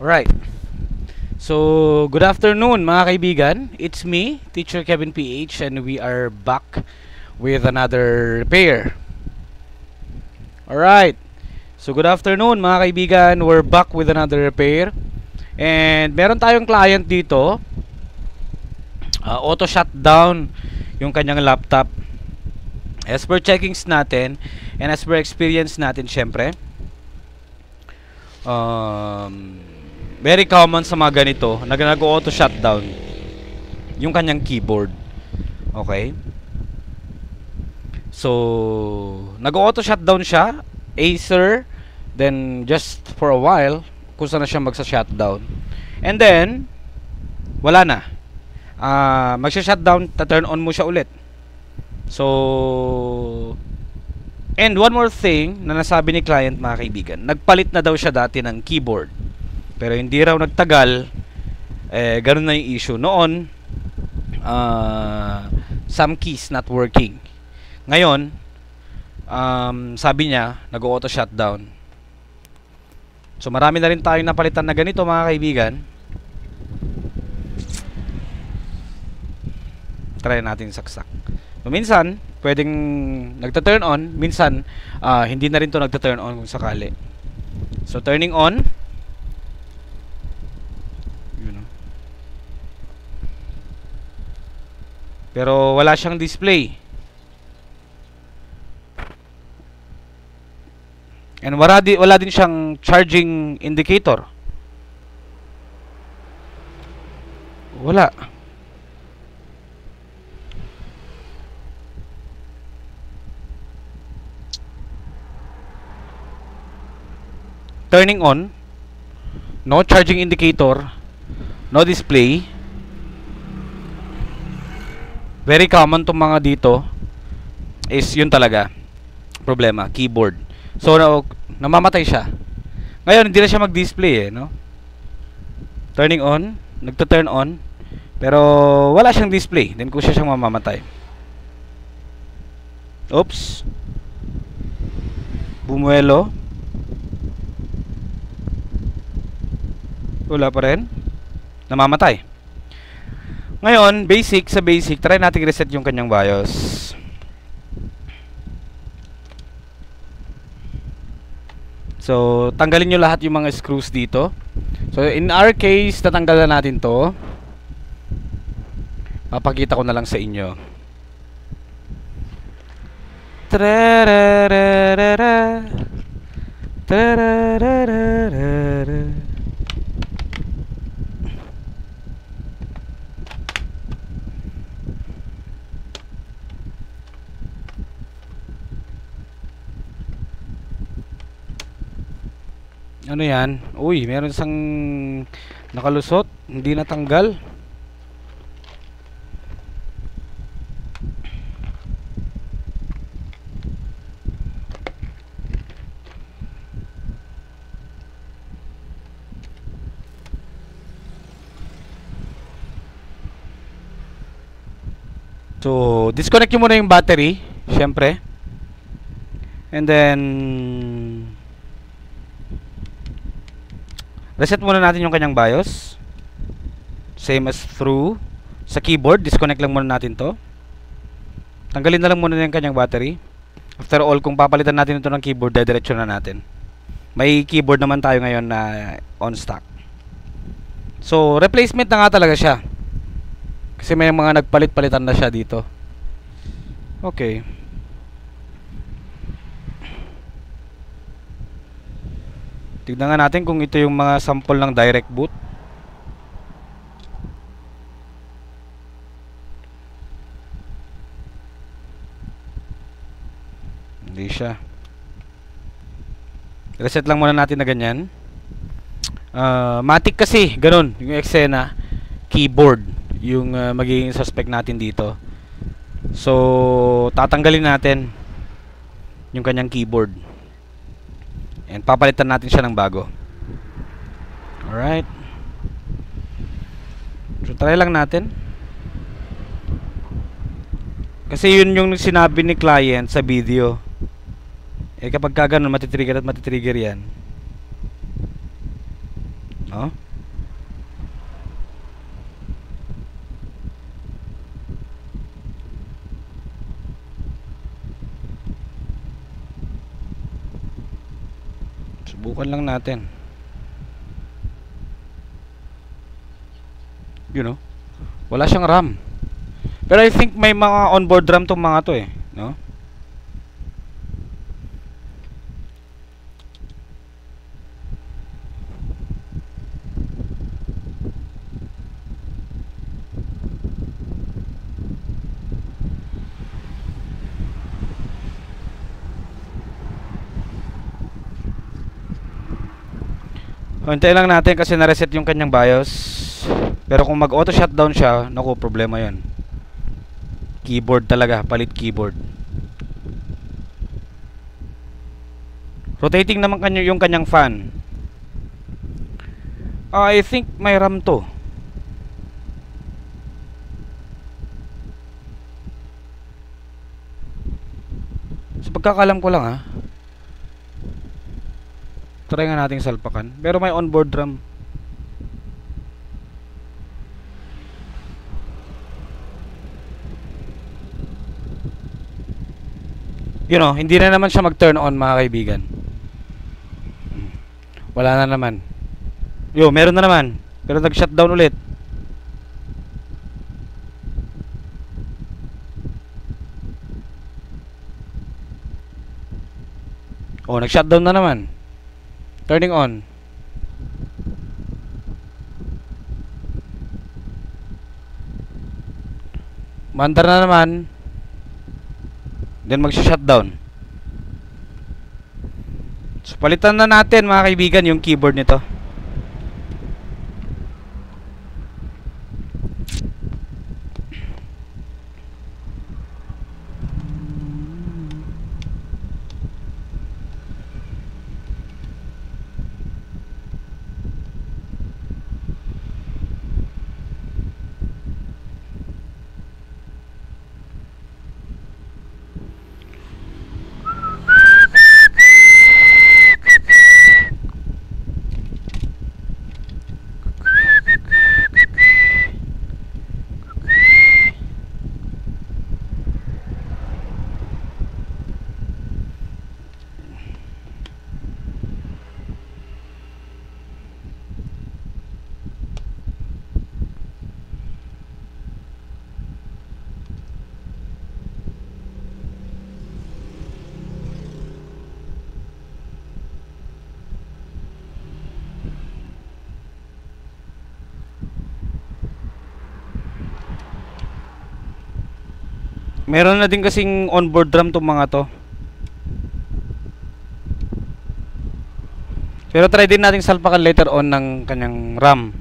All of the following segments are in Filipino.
Alright. So, good afternoon mga kaibigan. It's me, Teacher Kevin PH, and we are back with another repair. Alright. So, good afternoon mga kaibigan. We're back with another repair. And meron tayong client dito. Auto shutdown yung kanyang laptop. As per checkings natin and as per experience natin, syempre, very common sa mga ganito na nag-auto shutdown yung kanyang keyboard. Okay? So, nag-auto shutdown siya, Acer, then just for a while, kung saan na siya magsa-shutdown. And then, wala na. Magsha-shutdown, ta-turn on mo siya ulit. So, and one more thing na nasabi ni client, mga kaibigan, nagpalit na daw siya dati ng keyboard. Pero hindi raw nagtagal, ganun na yung issue. Noon, some keys not working. Ngayon, sabi niya, nag-auto shutdown. So, marami na rin tayong napalitan na ganito, mga kaibigan. Try natin saksak. So, minsan, pwedeng nagta-turn on. Minsan, hindi na rin to nagta-turn on kung sakali. So, turning on. Pero wala siyang display. And wala din siyang charging indicator. Wala. Turning on. No charging indicator. No display. Very common tong mga dito is yun talaga problema, keyboard. So namamatay siya. Ngayon hindi na siya mag-display no? Turning on, nagto-turn on, pero wala siyang display. Then kung siya siyang mamamatay. Oops. Bumuelo. Wala pa rin. Namamatay. Ngayon, sa basic, try natin reset yung kanyang BIOS. So, tanggalin nyo lahat yung mga screws dito. So, in our case, tatanggalan natin to. Papakita ko na lang sa inyo. Ano yan? Uy, meron isang nakalusot, hindi natanggal. So, disconnect nyo muna yung battery, syempre. And then reset muna natin yung kanyang BIOS. Same as through sa keyboard, disconnect lang muna natin to. Tanggalin na lang muna yung kanyang battery. After all, kung papalitan natin ito ng keyboard, diretso na natin. May keyboard naman tayo ngayon na on stock. So, replacement na nga talaga siya. Kasi may mga nagpalit-palitan na siya dito. Okay. Tignan nga natin kung ito yung mga sample ng direct boot. Hindi siya. Reset lang muna natin na ganyan. Matic kasi, ganun. Yung eksena, keyboard yung magiging suspect natin dito. So, tatanggalin natin yung kanyang keyboard. And papalitan natin siya ng bago. Alright. So try lang natin. Kasi yun yung sinabi ni client sa video. Kapag ka ganun, matitrigger at matitrigger yan. no? Subukan lang natin. You know, wala siyang RAM. Pero I think may mga onboard RAM tong mga to eh, no? Hintayin lang natin kasi na-reset yung kanyang BIOS. Pero kung mag-auto shutdown siya, naku, problema yun. Keyboard talaga, palit keyboard. Rotating naman yung kanyang fan. I think may RAM to. Sa pagkakalam ko lang ha. Try nga nating salpakan. Pero may onboard RAM. You know, hindi na naman siya mag-turn on mga kaibigan. Wala na naman. Yo, meron na naman. Pero nag-shutdown ulit. Oh, nag-shutdown na naman. Turning on. Mandar na naman. Then mag-shutdown. So, palitan na natin mga kaibigan yung keyboard nito. Meron na din kasing onboard RAM tong mga to. Pero try din nating salpakan later on ng kanyang RAM.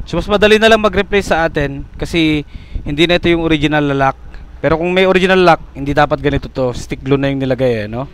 So mas madali na lang mag-replace sa atin kasi hindi na ito yung original lock. Pero kung may original lock, hindi dapat ganito to. Stick glue na yung nilagay eh, no?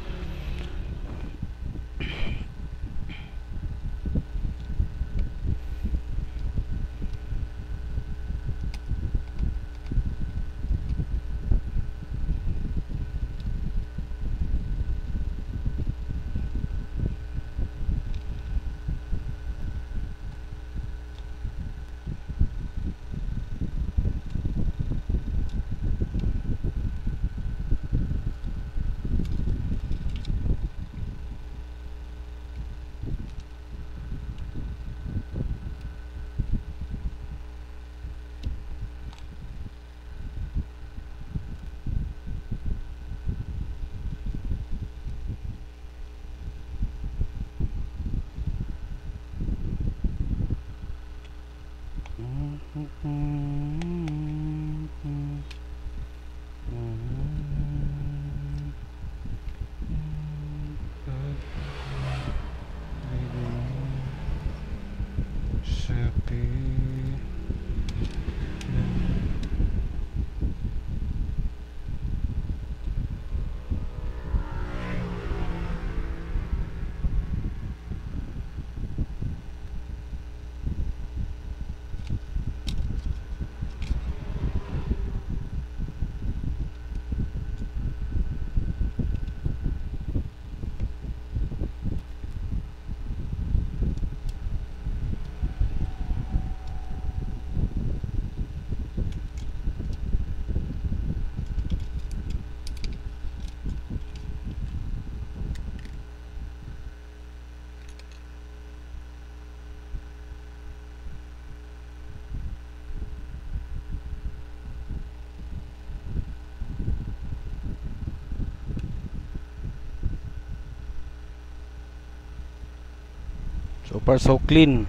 So far so clean.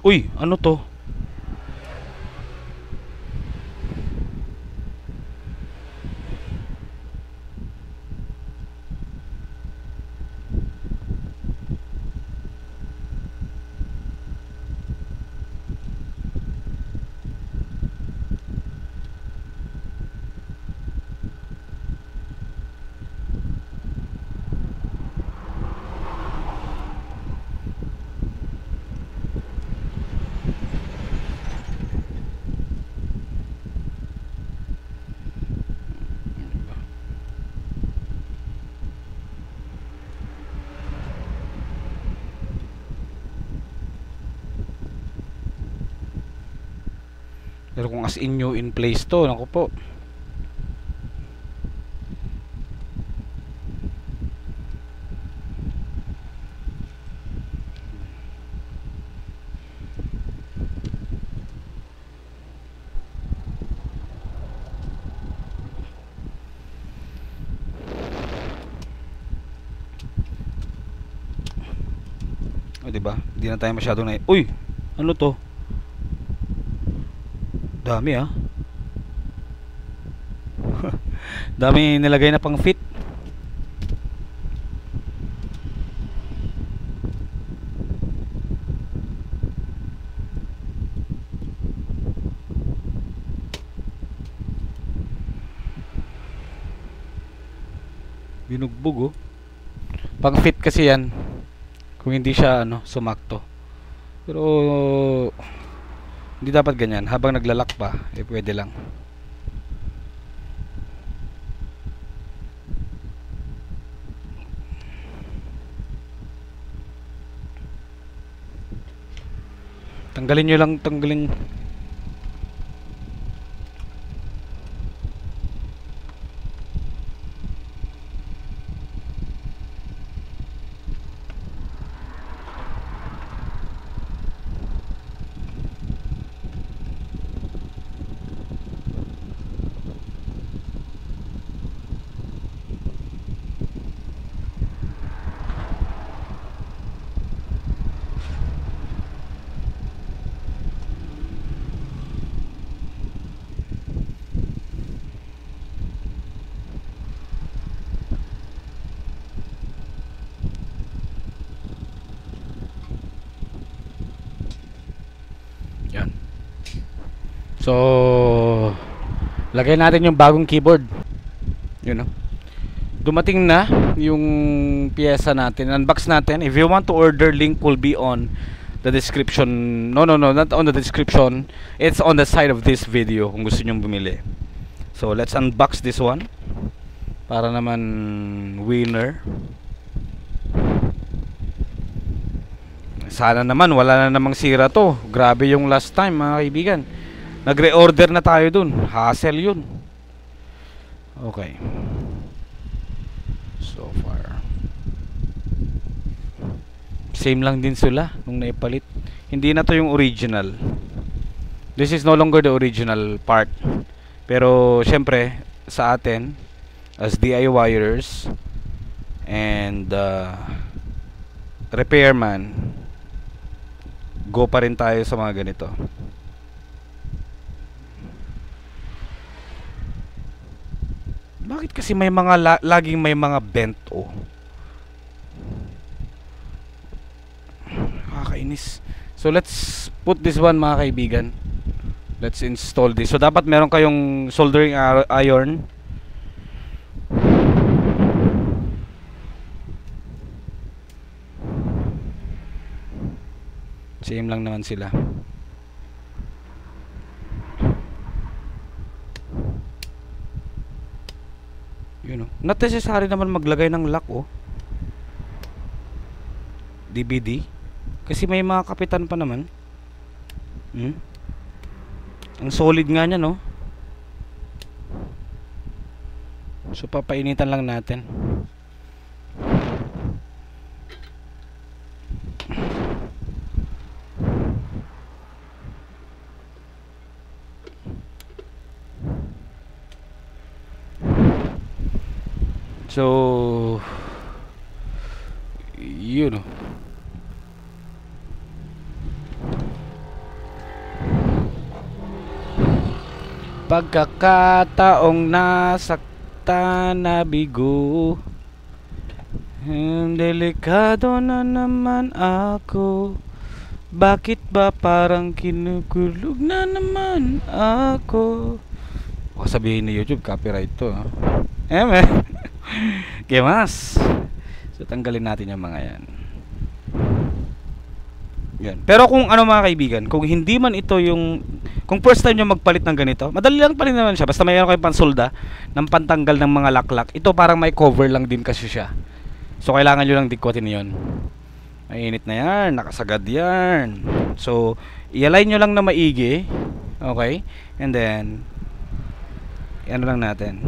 Uy, ano to? Pero kung as in new in place to, naku po. O diba? Hindi na tayo masyadong na. Uy, ano to? Dami ah. Dami nilagay na pang fit. Binugbog oh. Pang fit kasi yan. Kung hindi siya ano, sumakto. Pero hindi dapat ganyan. Habang naglalak pa, eh pwede lang. Tanggalin nyo lang, tanggalin. Yan. So, lagay natin yung bagong keyboard. Yun know? Dumating na yung piyesa natin. Unbox natin. If you want to order, link will be on the description. No, not on the description. It's on the side of this video kung gusto nyo bumili. So, let's unbox this one. Para naman winner. Sana naman wala na namang sira to. Grabe yung last time mga kaibigan. Nagre-order na tayo dun. Hassle yun. Okay. So far same lang din sila nung naipalit. Hindi na to yung original. This is no longer the original part. Pero syempre sa atin as DIYers and repairman, go pa rin tayo sa mga ganito. Bakit kasi may mga laging may mga bent oh? Kakainis. So let's put this one mga kaibigan. Let's install this. So dapat meron kayong soldering iron. Same lang naman sila. You know, not necessary naman maglagay ng lock oh. DVD. Kasi may mga kapitan pa naman. Ang solid nga niya no. So papainitan lang natin. So, yun. Pagkakataong nasaktan na bigo, delikado na naman ako. Bakit ba parang kinukulog na naman ako? Baka sabihin ni YouTube, copyright to, ha? Man. ¿Qué más? So, tanggalin natin yung mga yan. Yan. Pero kung ano mga kaibigan, kung hindi man ito yung, kung first time nyo magpalit ng ganito, madali lang pa rin naman siya. Basta mayroon kayo pansulda ng pantanggal ng mga laklak. Ito parang may cover lang din kasi siya. So kailangan nyo lang dikwatin yun. Mainit na yan, nakasagad yan. So i-align nyo lang na maigi. Okay? And then ano lang natin.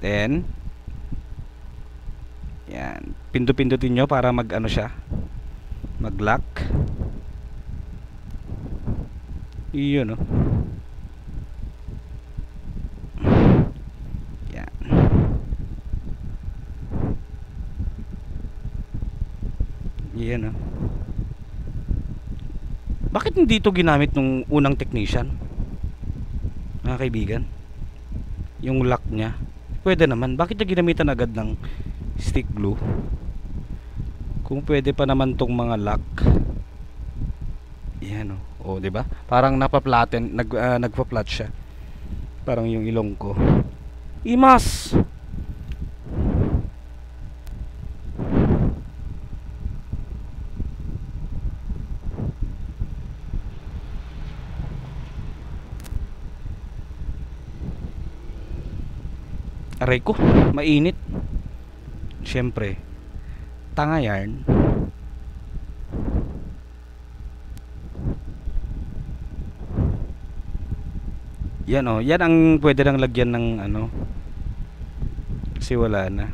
Then yan, pindutin nyo para mag ano siya, mag lock. Iyon, no? Yan. Iyan, no? Bakit hindi ito ginamit nung unang technician, mga kaibigan? Yung lock niya pwede naman, bakit niya ginamitan agad ng stick glue kung pwede pa naman tong mga lock? Yan, oh, 'di ba? Parang nagpa-flat siya. Parang yung ilong ko. Imas. Aray ko, mainit. Siyempre, tanga yarn. Yan, oh, yan ang pwede lang lagyan ng ano. Kasi wala na.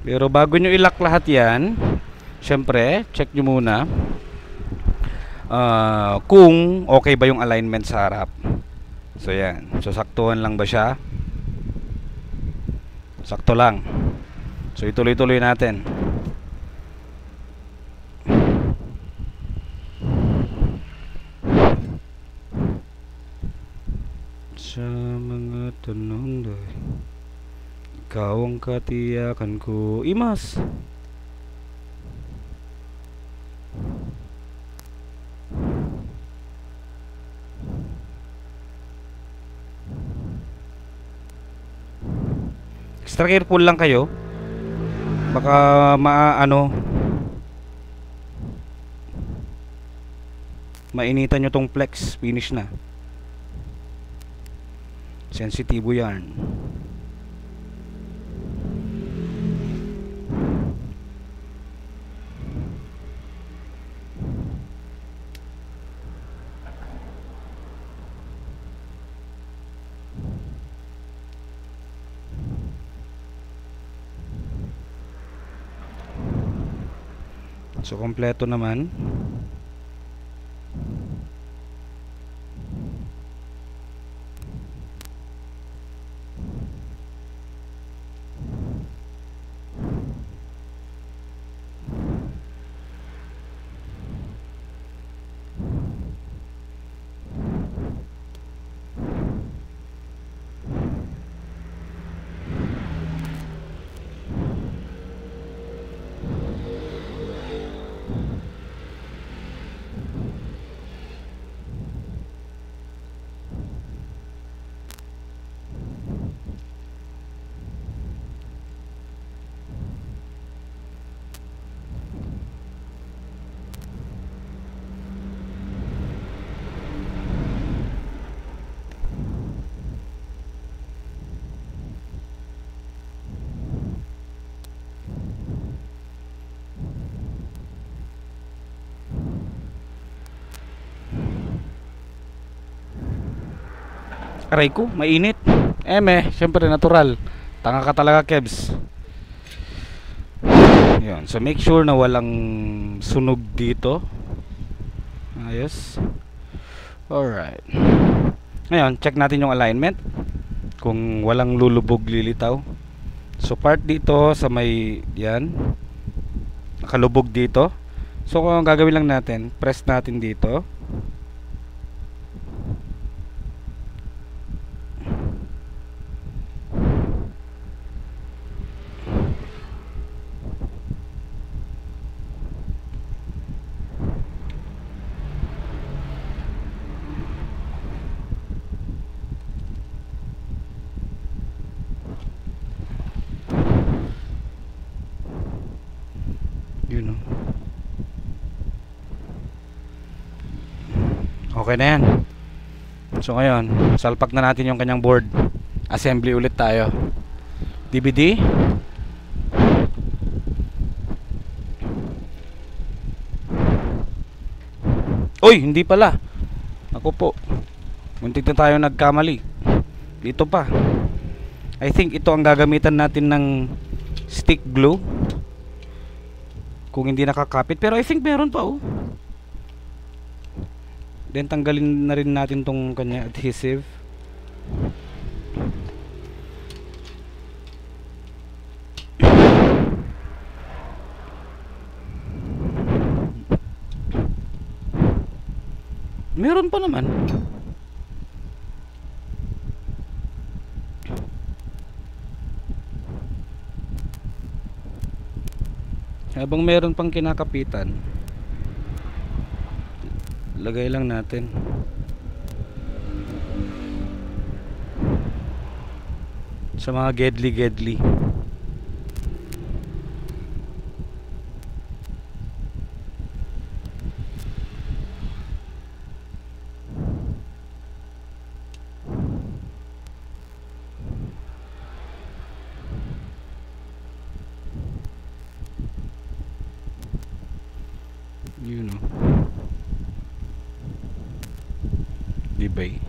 Pero bago nyo ilak lahat yan, syempre, check nyo muna kung okay ba yung alignment sa harap. So yan, so saktuhan lang ba siya? Sakto lang. So ituloy-tuloy natin. Sa mga tanong doy, ikaw ang katiyakan ko, Imas. Extra careful lang kayo. Baka mainitan nyo tong flex. Finish na. Sensitibo yan. So kompleto naman. Aray ko, mainit. Syempre natural. Tanga ka talaga, Kebs. Yun. So make sure na walang sunog dito. Ayos. Alright. Ngayon, check natin yung alignment. Kung walang lulubog lilitaw. So part dito sa may yan. Nakalubog dito. So kung ang gagawin lang natin, press natin dito. Yun, no? Okay na yan. So ngayon, salpak na natin yung kanyang board. Assembly ulit tayo. DVD. Uy, hindi pala. Ako po. Muntik na tayo nagkamali. Dito pa. I think ito ang gagamitan natin ng stick glue. Kung hindi nakakapit. Pero I think meron pa, oh. Then tanggalin na rin natin tong kanya adhesive. Meron pa naman. Habang meron pang kinakapitan, lagay lang natin. Sa mga gedli-gedli. You know. Dibay.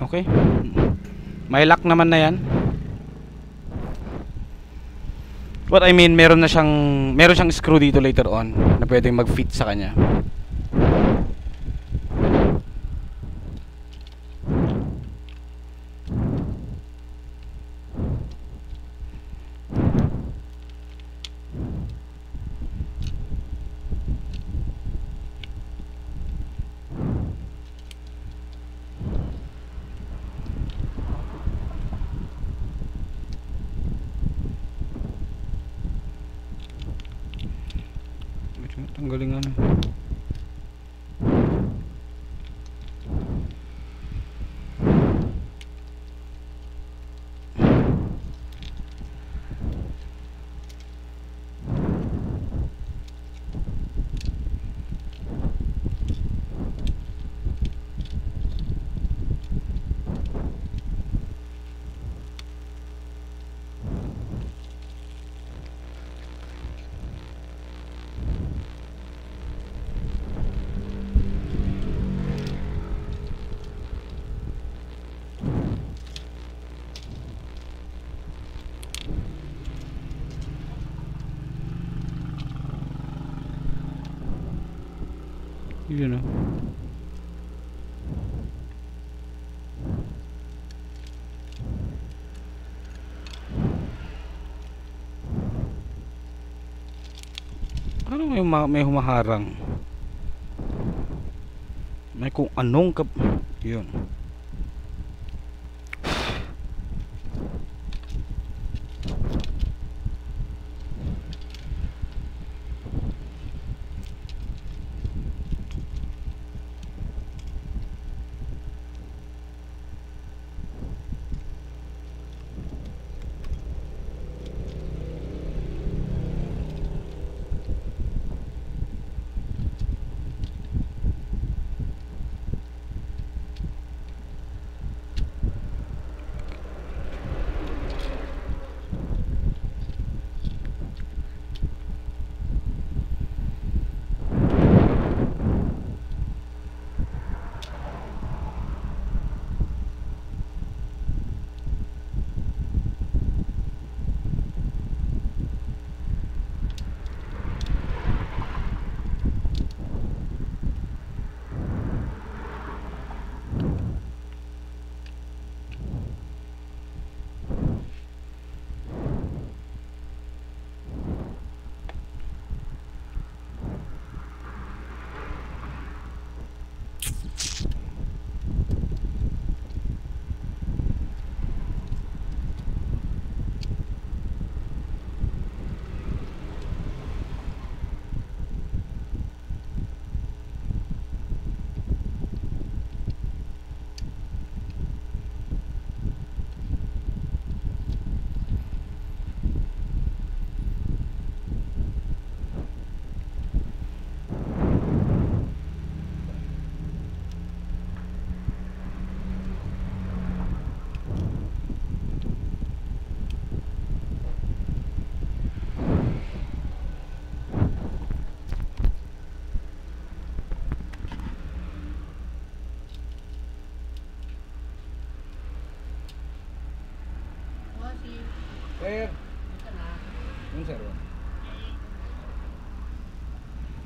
Okay. May lock naman na yan. What I mean, meron siyang screw dito later on na pwedeng mag-fit sa kanya. Tanggalin ano. You know. Ano may humaharang? May kung anong yun.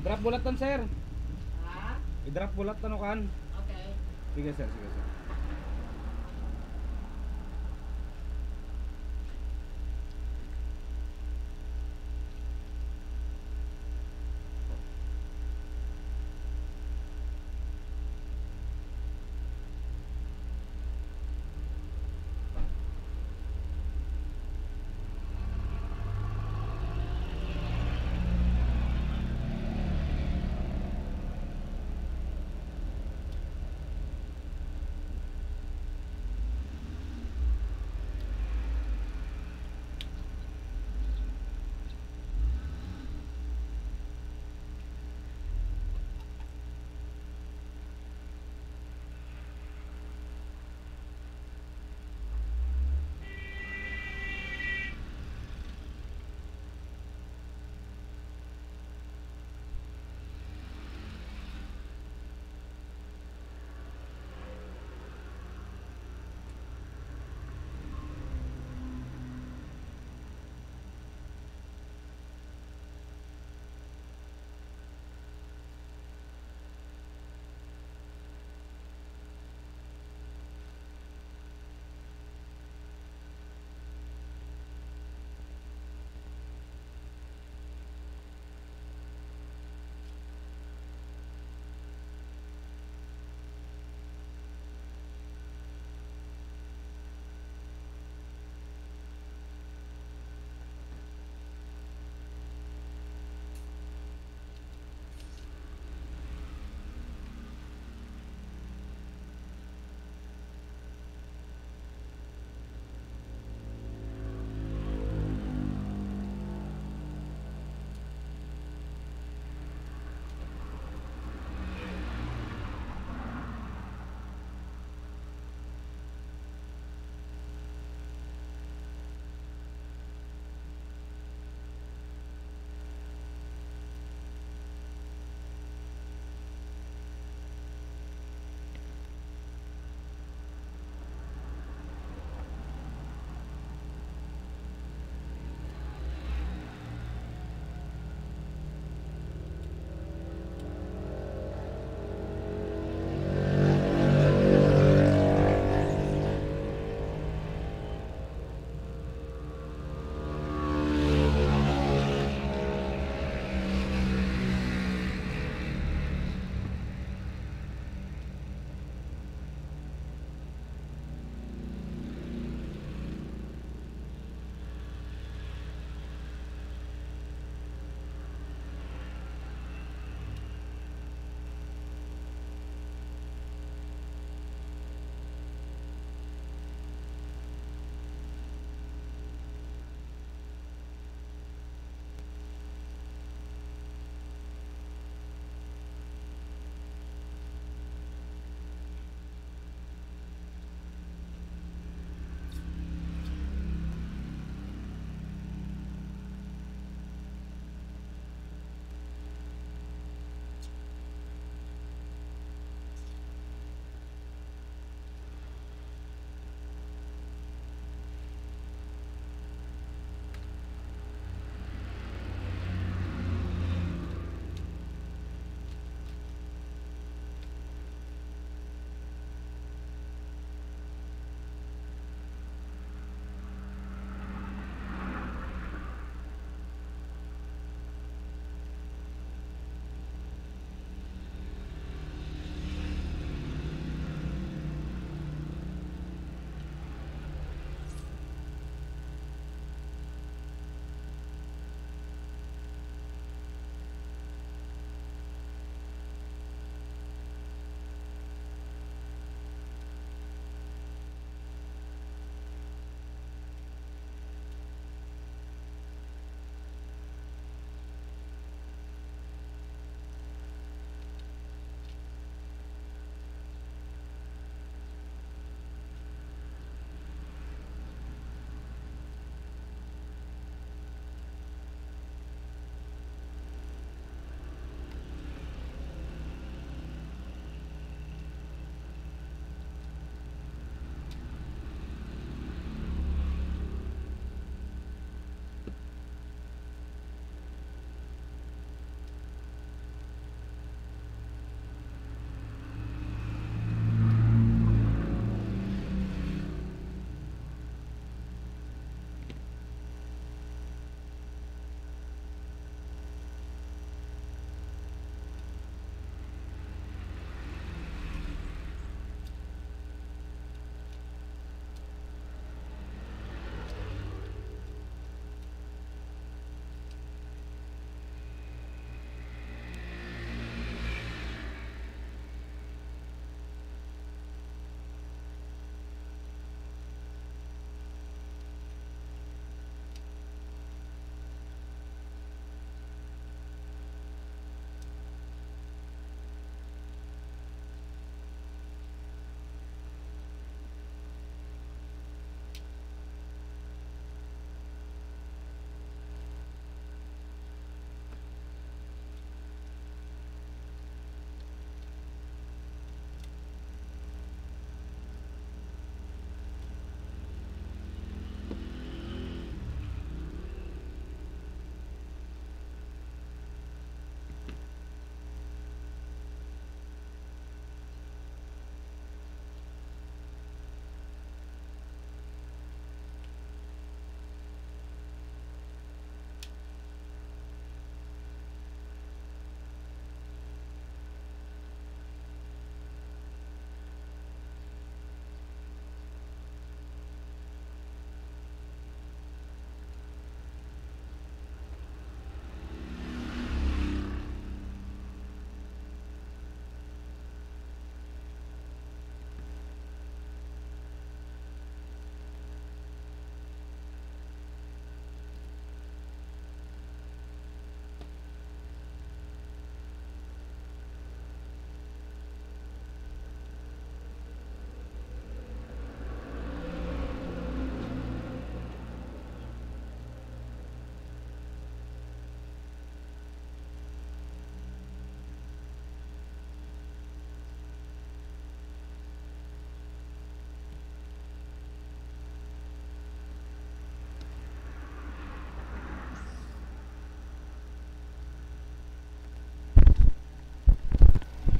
Drop bulatan sir. Ha? I-drop bulatan kan. Okay. Sige sir, sige sir.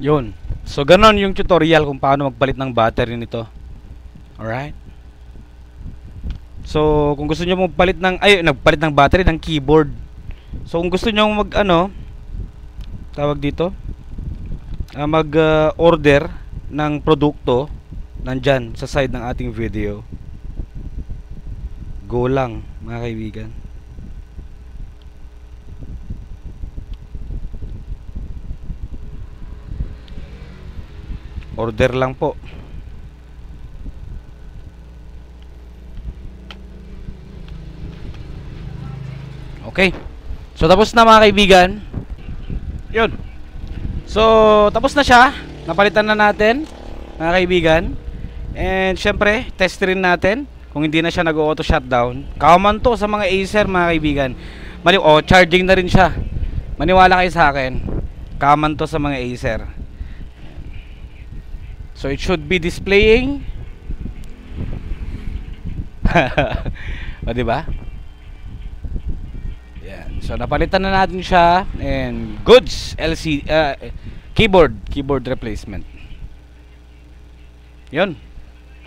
Yun. So, ganon yung tutorial kung paano magpalit ng battery nito. Alright? So, kung gusto nyo magpalit ng, nagpalit ng battery ng keyboard. So, kung gusto nyo mag, tawag dito, order ng produkto, nandyan sa side ng ating video. Go lang, mga kaibigan. Order lang po. Okay. So, tapos na mga kaibigan. Yun. So, tapos na siya. Napalitan na natin, mga kaibigan. And, syempre, test rin natin kung hindi na siya nag-auto shutdown. Common to sa mga Acer, mga kaibigan. Charging na rin siya. Maniwala kayo sa akin. Common to sa mga Acer. So, it should be displaying. O, diba? Yan. So, napalitan na natin siya. And, goods LCD, keyboard replacement. Yun.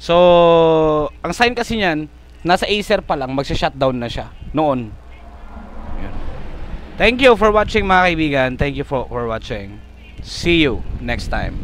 So, ang sign kasi niyan, nasa Acer pa lang, magsha-shutdown na siya noon. Yun. Thank you for watching, mga kaibigan. Thank you for watching. See you next time.